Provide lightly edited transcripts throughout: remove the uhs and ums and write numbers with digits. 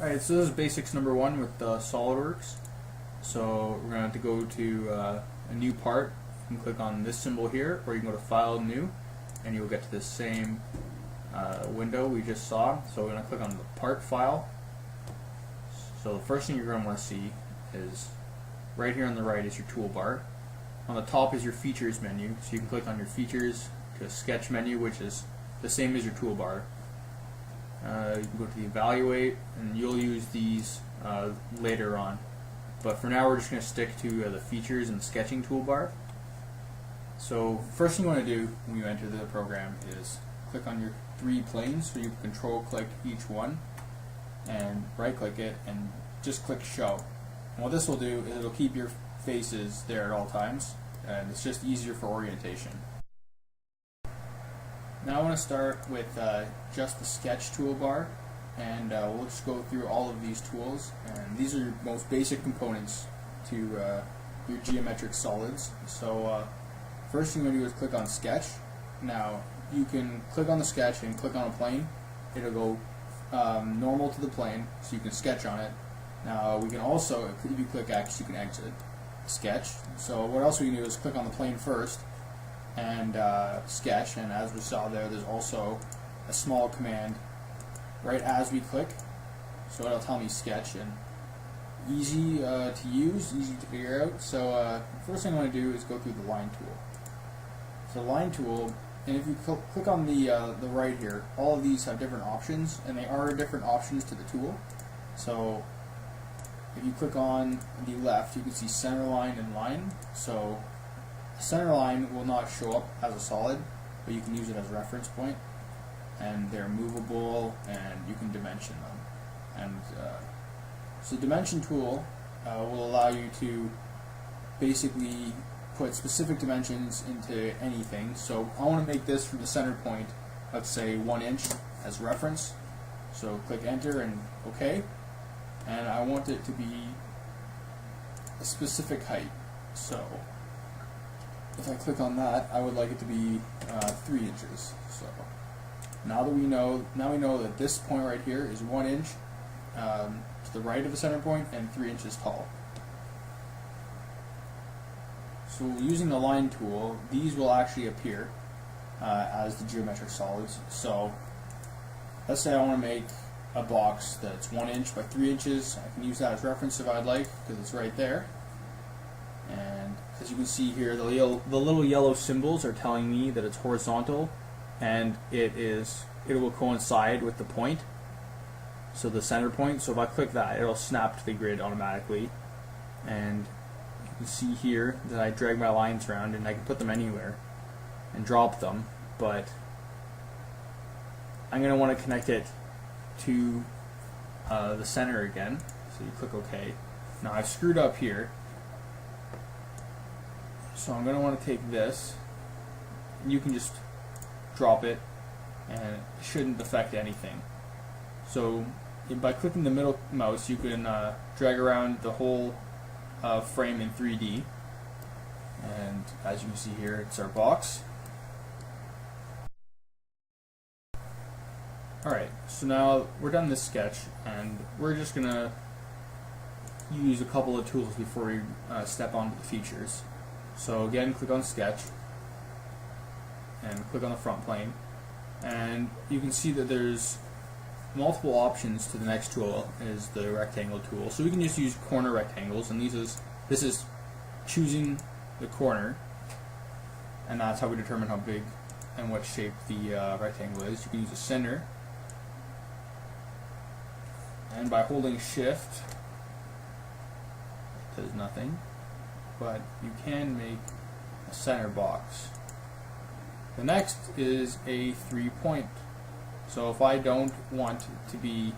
Alright, so this is basics number 1 with Solidworks. So we're going to have to go to a new part. You can click on this symbol here, or you can go to File, New, and you'll get to this same window we just saw. So we're going to click on the part file. So the first thing you're going to want to see is right here on the right is your toolbar. On the top is your features menu, so you can click on your features to sketch menu, which is the same as your toolbar. You can go to the evaluate, and you'll use these later on. But for now, we're just going to stick to the features and sketching toolbar. So first thing you want to do when you enter the program is click on your 3 planes, so you can control click each one, and right click it, and just click show. And what this will do is it'll keep your faces there at all times, and it's just easier for orientation. Now I want to start with just the sketch toolbar, and we'll just go through all of these tools, and these are your most basic components to your geometric solids. So first thing you're going to do is click on sketch. Now you can click on the sketch and click on a plane. It'll go normal to the plane, so you can sketch on it. Now we can also, if you click X, you can exit sketch. So what else we can do is click on the plane first and sketch, and as we saw there's also a small command right as we click, so it'll tell me sketch, and easy to use, easy to figure out. So first thing I want to do is go through the line tool. So line tool, and if you click on the right here, all of these have different options, and they are different options to the tool. So if you click on the left, you can see center line and line. So center line will not show up as a solid, but you can use it as a reference point, and they're movable, and you can dimension them. And so dimension tool will allow you to basically put specific dimensions into anything. So I want to make this from the center point, let's say 1 inch as reference. So click enter and OK, and I want it to be a specific height. So if I click on that, I would like it to be 3 inches. So now we know that this point right here is 1 inch to the right of the center point and 3 inches tall. So using the line tool, these will actually appear as the geometric solids. So let's say I want to make a box that's 1 inch by 3 inches. I can use that as reference if I'd like, because it's right there. And as you can see here, the little yellow symbols are telling me that it's horizontal, and it will coincide with the point, so the center point. So if I click that, it'll snap to the grid automatically, and you can see here that I drag my lines around, and I can put them anywhere and drop them, but I'm going to want to connect it to the center again, so you click OK. Now I've screwed up here, so I'm going to want to take this, and you can just drop it, and it shouldn't affect anything. So by clicking the middle mouse, you can drag around the whole frame in 3D, and as you can see here, it's our box. Alright, so now we're done this sketch, and we're just going to use a couple of tools before we step onto the features. So again, click on sketch and click on the front plane, and you can see that there's multiple options to the next tool, is the rectangle tool. So we can just use corner rectangles, and this is choosing the corner, and that's how we determine how big and what shape the rectangle is. You can use a center, and by holding shift it does nothing, but you can make a center box. The next is a 3-point. So if I don't want it to be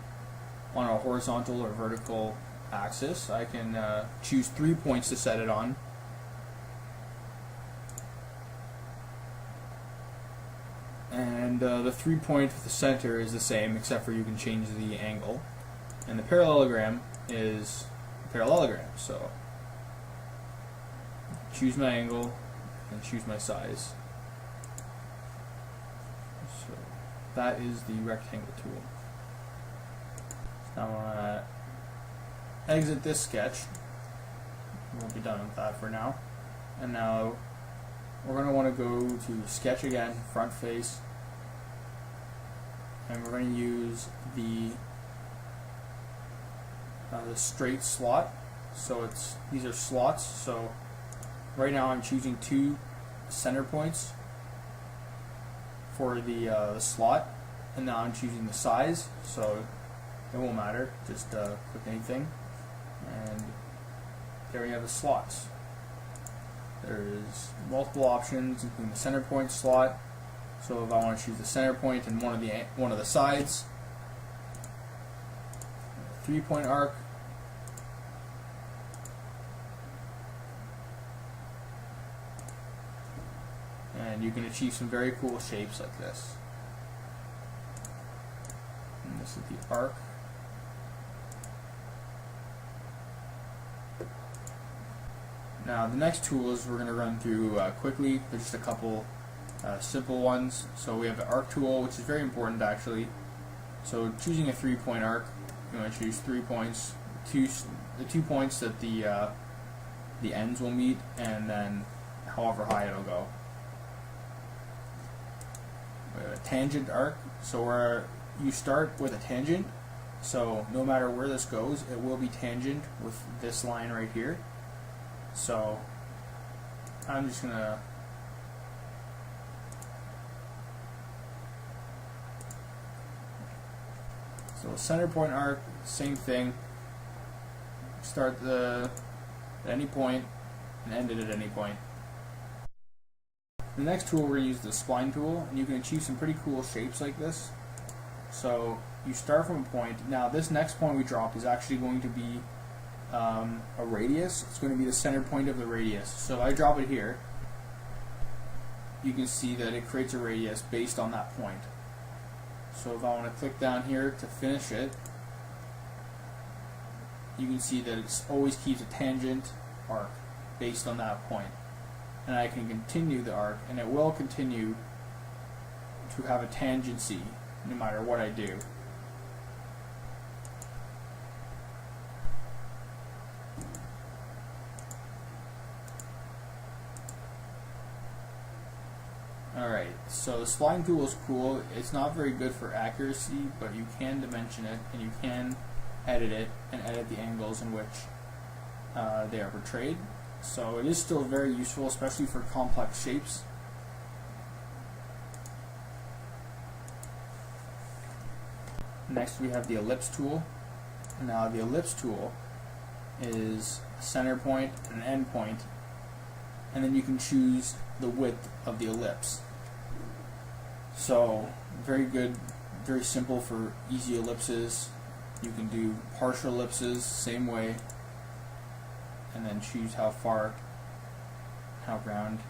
on a horizontal or vertical axis, I can choose 3 points to set it on. And the 3-point with the center is the same, except for you can change the angle. And the parallelogram is a parallelogram. So choose my angle and choose my size. So that is the rectangle tool. Now exit this sketch. We'll be done with that for now. And now we're going to want to go to sketch again, front face, and we're going to use the straight slot. So these are slots. So right now I'm choosing 2 center points for the slot, and now I'm choosing the size. So it won't matter. Just click anything, and there we have the slots. There's multiple options, including the center point slot. So if I want to choose the center point and one of the sides, 3-point arc, and you can achieve some very cool shapes like this. And this is the arc. Now the next tools we're going to run through quickly. There's just a couple simple ones. So we have the arc tool, which is very important actually. So choosing a 3-point arc, you want to choose 3 points, the 2 points that the ends will meet, and then however high it'll go. We have a tangent arc, so where you start with a tangent, so no matter where this goes, it will be tangent with this line right here. So I'm just gonna center point arc, same thing. Start at any point and end it at any point. The next tool we're going to use the spline tool, and you can achieve some pretty cool shapes like this. So you start from a point. Now this next point we dropped is actually going to be a radius. It's going to be the center point of the radius. So if I drop it here, you can see that it creates a radius based on that point. So if I want to click down here to finish it, you can see that it always keeps a tangent arc based on that point. And I can continue the arc, and it will continue to have a tangency no matter what I do. Alright, so the spline tool is cool. It's not very good for accuracy, but you can dimension it, and you can edit it, and edit the angles in which they are portrayed. So it is still very useful, especially for complex shapes. Next we have the ellipse tool. Now the ellipse tool is a center point and an end point, and then you can choose the width of the ellipse. So very good, very simple for easy ellipses. You can do partial ellipses, same way, and then choose how far, how round